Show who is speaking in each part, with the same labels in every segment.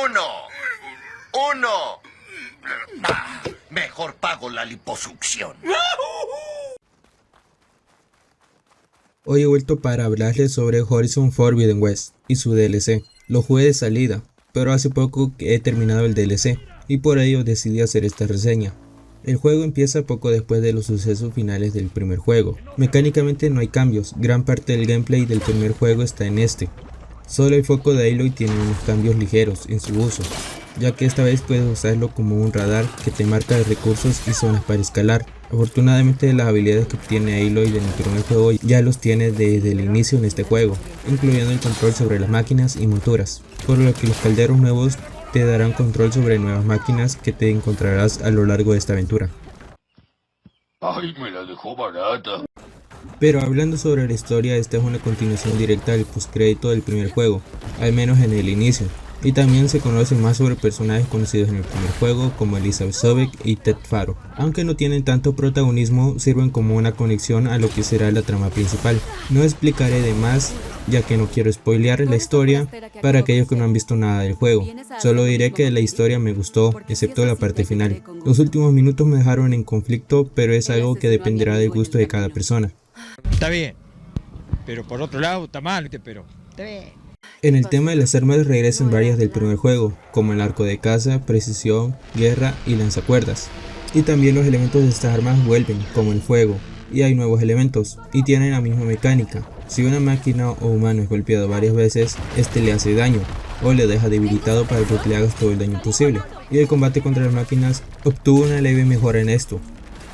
Speaker 1: ¡Uno! Mejor pago la liposucción.
Speaker 2: Hoy he vuelto para hablarles sobre Horizon Forbidden West y su DLC. Lo jugué de salida, pero hace poco he terminado el DLC y por ello decidí hacer esta reseña. El juego empieza poco después de los sucesos finales del primer juego. Mecánicamente no hay cambios, gran parte del gameplay del primer juego está en este. Solo el foco de Aloy tiene unos cambios ligeros en su uso, ya que esta vez puedes usarlo como un radar que te marca recursos y zonas para escalar. Afortunadamente las habilidades que obtiene Aloy en el primer juego ya los tiene desde el inicio en este juego, incluyendo el control sobre las máquinas y monturas, por lo que los calderos nuevos te darán control sobre nuevas máquinas que te encontrarás a lo largo de esta aventura.
Speaker 3: Ay, me la dejó barata.
Speaker 2: Pero hablando sobre la historia, esta es una continuación directa del postcrédito del primer juego, al menos en el inicio, y también se conoce más sobre personajes conocidos en el primer juego como Elizabeth Sobek y Ted Faro. Aunque no tienen tanto protagonismo, sirven como una conexión a lo que será la trama principal. No explicaré de más, ya que no quiero spoilear la historia para aquellos que no han visto nada del juego. Solo diré que la historia me gustó, excepto la parte final. Los últimos minutos me dejaron en conflicto, pero es algo que dependerá del gusto de cada persona.
Speaker 4: Está bien, pero por otro lado está mal, pero está bien.
Speaker 2: En el tema de las armas regresan varias del primer juego, como el arco de caza, precisión, guerra y lanzacuerdas. Y también los elementos de estas armas vuelven, como el fuego, y hay nuevos elementos, y tienen la misma mecánica. Si una máquina o humano es golpeado varias veces, este le hace daño, o le deja debilitado para que le hagas todo el daño posible. Y el combate contra las máquinas obtuvo una leve mejora en esto.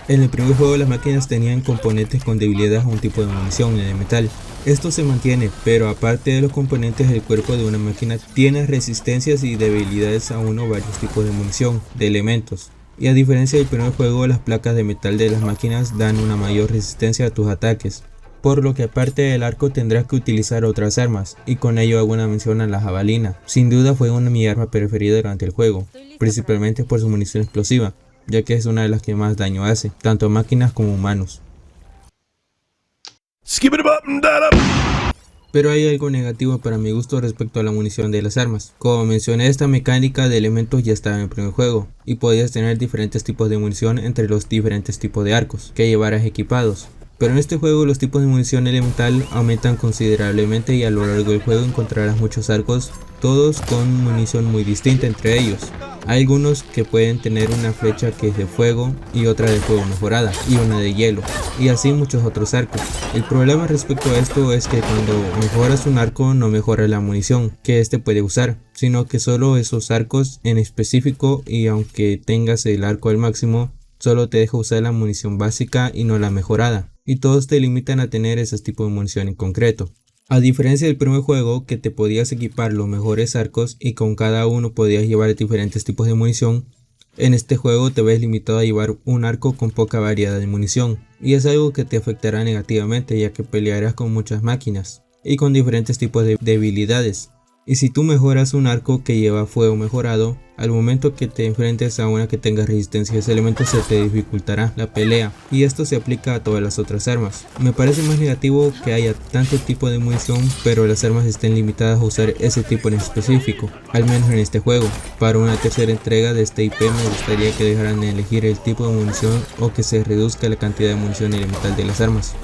Speaker 2: En el primer juego las máquinas tenían componentes con debilidad a un tipo de munición en el metal. Esto se mantiene, pero aparte de los componentes del cuerpo de una máquina, tiene resistencias y debilidades a uno o varios tipos de munición, de elementos. Y a diferencia del primer juego, las placas de metal de las máquinas dan una mayor resistencia a tus ataques. Por lo que aparte del arco tendrás que utilizar otras armas, y con ello hago una mención a la jabalina. Sin duda fue mi arma preferida durante el juego, principalmente por su munición explosiva, ya que es una de las que más daño hace, tanto a máquinas como humanos. Pero hay algo negativo para mi gusto respecto a la munición de las armas. Como mencioné, esta mecánica de elementos ya estaba en el primer juego, y podías tener diferentes tipos de munición entre los diferentes tipos de arcos que llevaras equipados. Pero en este juego los tipos de munición elemental aumentan considerablemente y a lo largo del juego encontrarás muchos arcos, todos con munición muy distinta entre ellos. Hay algunos que pueden tener una flecha que es de fuego y otra de fuego mejorada y una de hielo, y así muchos otros arcos. El problema respecto a esto es que cuando mejoras un arco no mejora la munición que este puede usar, sino que solo esos arcos en específico, y aunque tengas el arco al máximo, solo te deja usar la munición básica y no la mejorada, y todos te limitan a tener ese tipo de munición en concreto. A diferencia del primer juego, que te podías equipar los mejores arcos y con cada uno podías llevar diferentes tipos de munición, en este juego te ves limitado a llevar un arco con poca variedad de munición, y es algo que te afectará negativamente, ya que pelearás con muchas máquinas y con diferentes tipos de debilidades. Y si tú mejoras un arco que lleva fuego mejorado, al momento que te enfrentes a una que tenga resistencia a ese elemento se te dificultará la pelea, y esto se aplica a todas las otras armas. Me parece más negativo que haya tanto tipo de munición, pero las armas estén limitadas a usar ese tipo en específico, al menos en este juego. Para una tercera entrega de este IP me gustaría que dejaran de elegir el tipo de munición o que se reduzca la cantidad de munición elemental de las armas.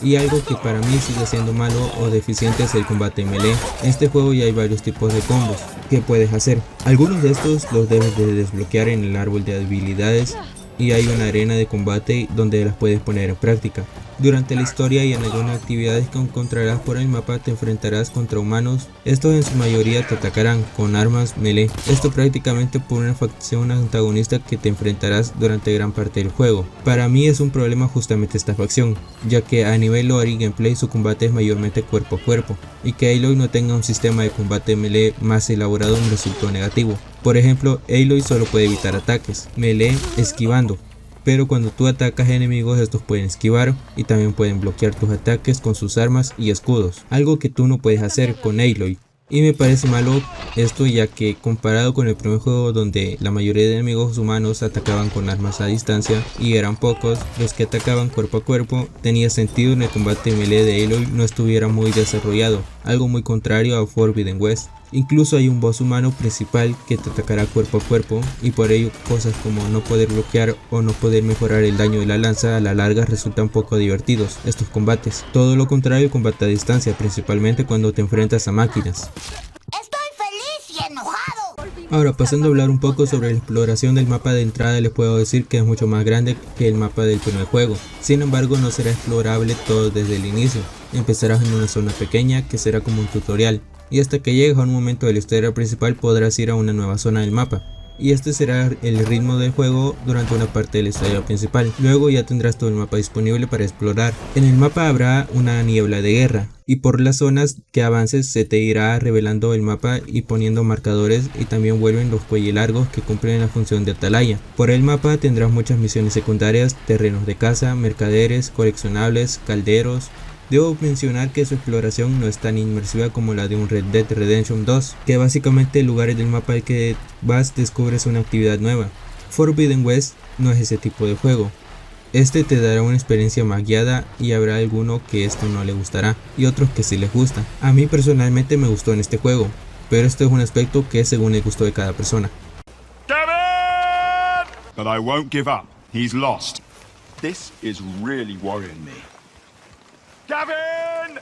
Speaker 2: Y algo que para mí sigue siendo malo o deficiente es el combate melee. En este juego ya hay varios tipos de combos que puedes hacer. Algunos de estos los debes de desbloquear en el árbol de habilidades, y hay una arena de combate donde las puedes poner en práctica. Durante la historia y en algunas actividades que encontrarás por el mapa te enfrentarás contra humanos. Estos en su mayoría te atacarán con armas melee. Esto prácticamente por una facción antagonista que te enfrentarás durante gran parte del juego. Para mí es un problema justamente esta facción, ya que a nivel lore y gameplay su combate es mayormente cuerpo a cuerpo, y que Aloy no tenga un sistema de combate melee más elaborado me resultó negativo. Por ejemplo, Aloy solo puede evitar ataques melee esquivando, pero cuando tú atacas enemigos estos pueden esquivar y también pueden bloquear tus ataques con sus armas y escudos, algo que tú no puedes hacer con Aloy. Y me parece malo esto, ya que comparado con el primer juego donde la mayoría de enemigos humanos atacaban con armas a distancia y eran pocos los que atacaban cuerpo a cuerpo, tenía sentido en el combate melee de Aloy no estuviera muy desarrollado, algo muy contrario a Forbidden West. Incluso hay un boss humano principal que te atacará cuerpo a cuerpo, y por ello cosas como no poder bloquear o no poder mejorar el daño de la lanza a la larga resultan poco divertidos estos combates. Todo lo contrario, el combate a distancia, principalmente cuando te enfrentas a máquinas.
Speaker 5: Estoy feliz y enojado.
Speaker 2: Ahora, pasando a hablar un poco sobre la exploración del mapa de entrada, les puedo decir que es mucho más grande que el mapa del primer juego. Sin embargo, no será explorable todo desde el inicio. Empezarás en una zona pequeña que será como un tutorial, y hasta que llegues a un momento de la historia principal podrás ir a una nueva zona del mapa. Y este será el ritmo del juego durante una parte de la historia principal. Luego ya tendrás todo el mapa disponible para explorar. En el mapa habrá una niebla de guerra, y por las zonas que avances se te irá revelando el mapa y poniendo marcadores, y también vuelven los cuellelargos que cumplen la función de atalaya. Por el mapa tendrás muchas misiones secundarias, terrenos de caza, mercaderes, coleccionables, calderos. Debo mencionar que su exploración no es tan inmersiva como la de un Red Dead Redemption 2, que básicamente en lugares del mapa al que vas descubres una actividad nueva. Forbidden West no es ese tipo de juego. Este te dará una experiencia más guiada, y habrá alguno que esto no le gustará y otros que sí les gusta. A mí personalmente me gustó en este juego, pero esto es un aspecto que es según el gusto de cada persona.
Speaker 6: But I won't give up. He's lost. This is really worrying me. Gavin!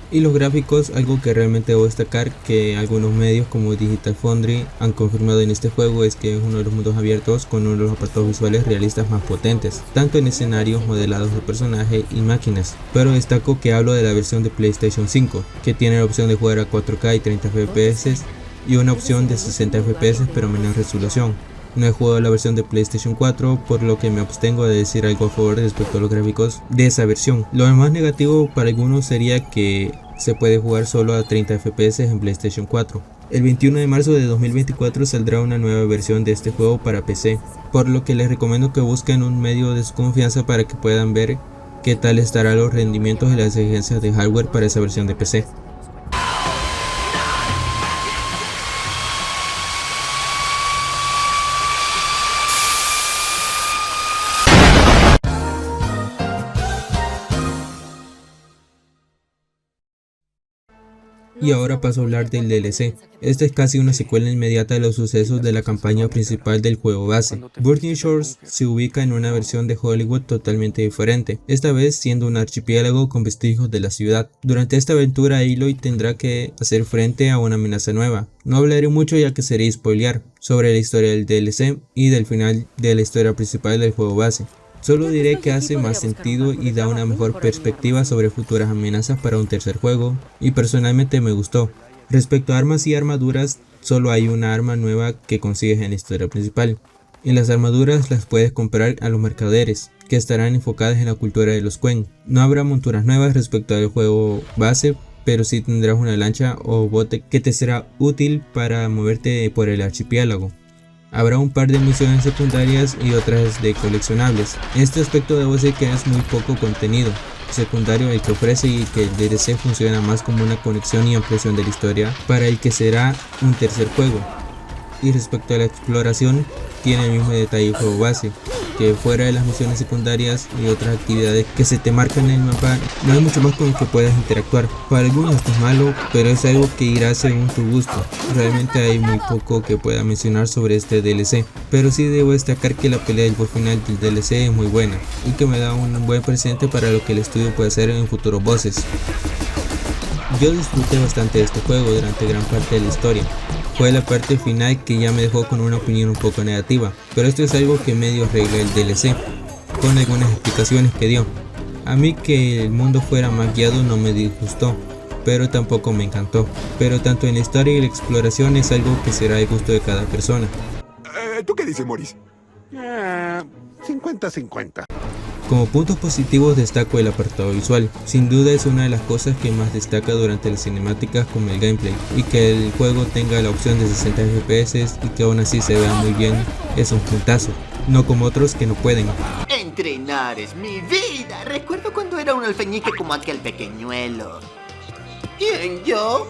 Speaker 2: Y los gráficos, algo que realmente debo destacar que algunos medios como Digital Foundry han confirmado en este juego, es que es uno de los mundos abiertos con uno de los apartados visuales realistas más potentes, tanto en escenarios, modelados de personajes y máquinas. Pero destaco que hablo de la versión de PlayStation 5, que tiene la opción de jugar a 4K y 30 FPS y una opción de 60 FPS pero menor resolución. No he jugado la versión de PlayStation 4, por lo que me abstengo de decir algo a favor respecto a los gráficos de esa versión. Lo más negativo para algunos sería que se puede jugar solo a 30 FPS en PlayStation 4. El 21 de marzo de 2024 saldrá una nueva versión de este juego para PC, por lo que les recomiendo que busquen un medio de su confianza para que puedan ver qué tal estarán los rendimientos y las exigencias de hardware para esa versión de PC. Y ahora paso a hablar del DLC. Esta es casi una secuela inmediata de los sucesos de la campaña principal del juego base. Burning Shores se ubica en una versión de Hollywood totalmente diferente, esta vez siendo un archipiélago con vestigios de la ciudad. Durante esta aventura Aloy tendrá que hacer frente a una amenaza nueva. No hablaré mucho ya que sería spoilear sobre la historia del DLC y del final de la historia principal del juego base. Solo diré que hace más sentido y da una mejor perspectiva sobre futuras amenazas para un tercer juego, y personalmente me gustó. Respecto a armas y armaduras, solo hay una arma nueva que consigues en la historia principal, y las armaduras las puedes comprar a los mercaderes, que estarán enfocadas en la cultura de los Quen. No habrá monturas nuevas respecto al juego base, pero sí tendrás una lancha o bote que te será útil para moverte por el archipiélago. Habrá un par de misiones secundarias y otras de coleccionables. En este aspecto debo decir que es muy poco contenido secundario el que ofrece, y que el DLC funciona más como una conexión y ampliación de la historia para el que será un tercer juego. Y respecto a la exploración, tiene el mismo detalle el juego base, que fuera de las misiones secundarias y otras actividades que se te marcan en el mapa, no hay mucho más con lo que puedas interactuar. Para algunos esto es malo, pero es algo que irá según tu gusto. Realmente hay muy poco que pueda mencionar sobre este DLC, pero sí debo destacar que la pelea del boss final del DLC es muy buena, y que me da un buen presente para lo que el estudio puede hacer en futuros bosses. Yo disfruté bastante de este juego durante gran parte de la historia. Fue la parte final que ya me dejó con una opinión un poco negativa, pero esto es algo que medio arregla el DLC, con algunas explicaciones que dio. A mí que el mundo fuera más guiado no me disgustó, pero tampoco me encantó. Pero tanto en la historia y la exploración es algo que será de gusto de cada persona.
Speaker 6: ¿Tú qué dices, Morris?
Speaker 1: 50-50.
Speaker 2: Como puntos positivos destaco el apartado visual. Sin duda es una de las cosas que más destaca durante las cinemáticas como el gameplay, y que el juego tenga la opción de 60 FPS y que aún así se vea muy bien es un puntazo, no como otros que no pueden.
Speaker 7: Entrenar es mi vida. Recuerdo cuando era un alfeñique como aquel pequeñuelo. ¿Quién, yo?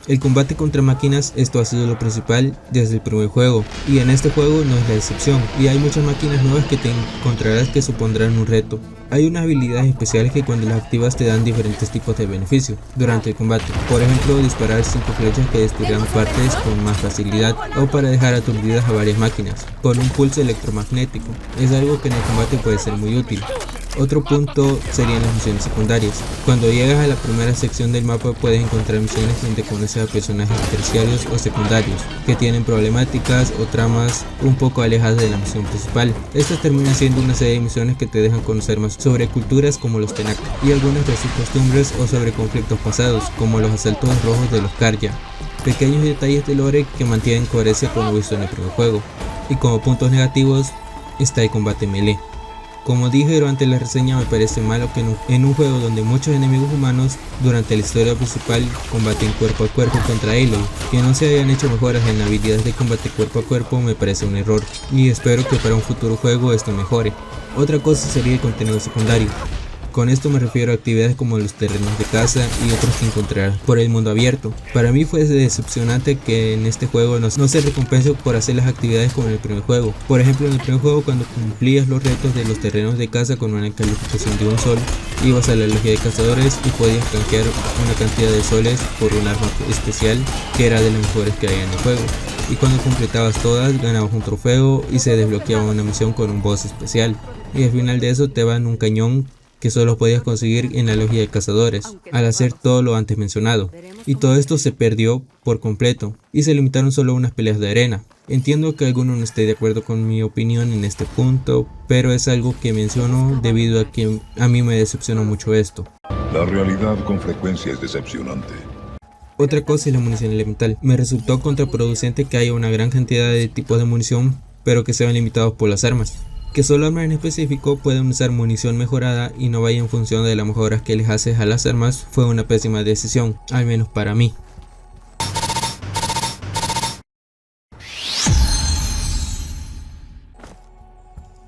Speaker 2: El combate contra máquinas, esto ha sido lo principal desde el primer juego, y en este juego no es la excepción, y hay muchas máquinas nuevas que te encontrarás que supondrán un reto. Hay unas habilidades especiales que cuando las activas te dan diferentes tipos de beneficios durante el combate, por ejemplo disparar 5 flechas que destruirán partes con más facilidad, o para dejar aturdidas a varias máquinas, con un pulso electromagnético, es algo que en el combate puede ser muy útil. Otro punto serían las misiones secundarias. Cuando llegas a la primera sección del mapa puedes encontrar misiones donde conoces a personajes terciarios o secundarios que tienen problemáticas o tramas un poco alejadas de la misión principal. Estas terminan siendo una serie de misiones que te dejan conocer más sobre culturas como los Tenaka y algunas de sus costumbres, o sobre conflictos pasados como los asaltos rojos de los Karja. Pequeños detalles de lore que mantienen coherencia con lo visto en el primer juego. Y como puntos negativos está el combate melee. Como dije durante la reseña, me parece malo que en un juego donde muchos enemigos humanos durante la historia principal combaten cuerpo a cuerpo contra Aloy, que no se hayan hecho mejoras en habilidades de combate cuerpo a cuerpo me parece un error, y espero que para un futuro juego esto mejore. Otra cosa sería el contenido secundario. Con esto me refiero a actividades como los terrenos de caza y otros que encontrarás por el mundo abierto. Para mí fue decepcionante que en este juego no se recompense por hacer las actividades como en el primer juego. Por ejemplo, en el primer juego, cuando cumplías los retos de los terrenos de caza con una calificación de 1 sol, ibas a la logia de cazadores y podías canjear una cantidad de soles por un arma especial que era de las mejores que había en el juego. Y cuando completabas todas, ganabas un trofeo y se desbloqueaba una misión con un boss especial. Y al final de eso te van un cañón que solo podías conseguir en la logia de cazadores, al hacer todo lo antes mencionado. Y todo esto se perdió por completo, y se limitaron solo a unas peleas de arena. Entiendo que alguno no esté de acuerdo con mi opinión en este punto, pero es algo que menciono debido a que a mí me decepcionó mucho esto.
Speaker 8: La realidad con frecuencia es decepcionante.
Speaker 2: Otra cosa es la munición elemental. Me resultó contraproducente que haya una gran cantidad de tipos de munición, pero que sean limitados por las armas. Que solo armas en específico pueden usar munición mejorada y no vaya en función de las mejoras que les haces a las armas fue una pésima decisión, al menos para mí.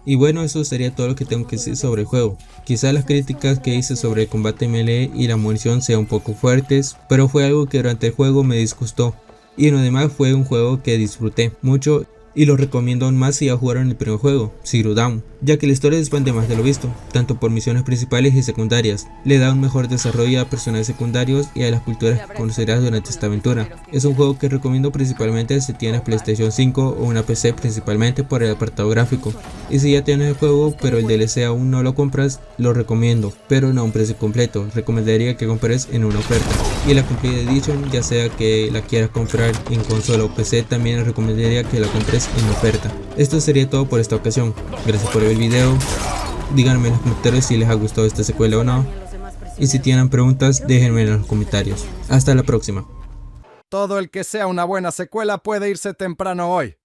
Speaker 2: Y bueno, eso sería todo lo que tengo que decir sobre el juego. Quizá las críticas que hice sobre el combate melee y la munición sean un poco fuertes, pero fue algo que durante el juego me disgustó. Y en lo demás fue un juego que disfruté mucho y lo recomiendo aún más si ya jugaron el primer juego, Zero Dawn, ya que la historia se expande más de lo visto, tanto por misiones principales y secundarias. Le da un mejor desarrollo a personajes secundarios y a las culturas que conocerás durante esta aventura. Es un juego que recomiendo principalmente si tienes PlayStation 5 o una PC, principalmente por el apartado gráfico. Y si ya tienes el juego pero el DLC aún no lo compras, lo recomiendo, pero no a un precio completo. Recomendaría que compres en una oferta. Y la Complete Edition, ya sea que la quieras comprar en consola o PC, también recomendaría que la compres en oferta. Esto sería todo por esta ocasión. Gracias por ver el video. Díganme en los comentarios si les ha gustado esta secuela o no. Y si tienen preguntas, déjenme en los comentarios. Hasta la próxima.
Speaker 9: Todo el que sea una buena secuela puede irse temprano hoy.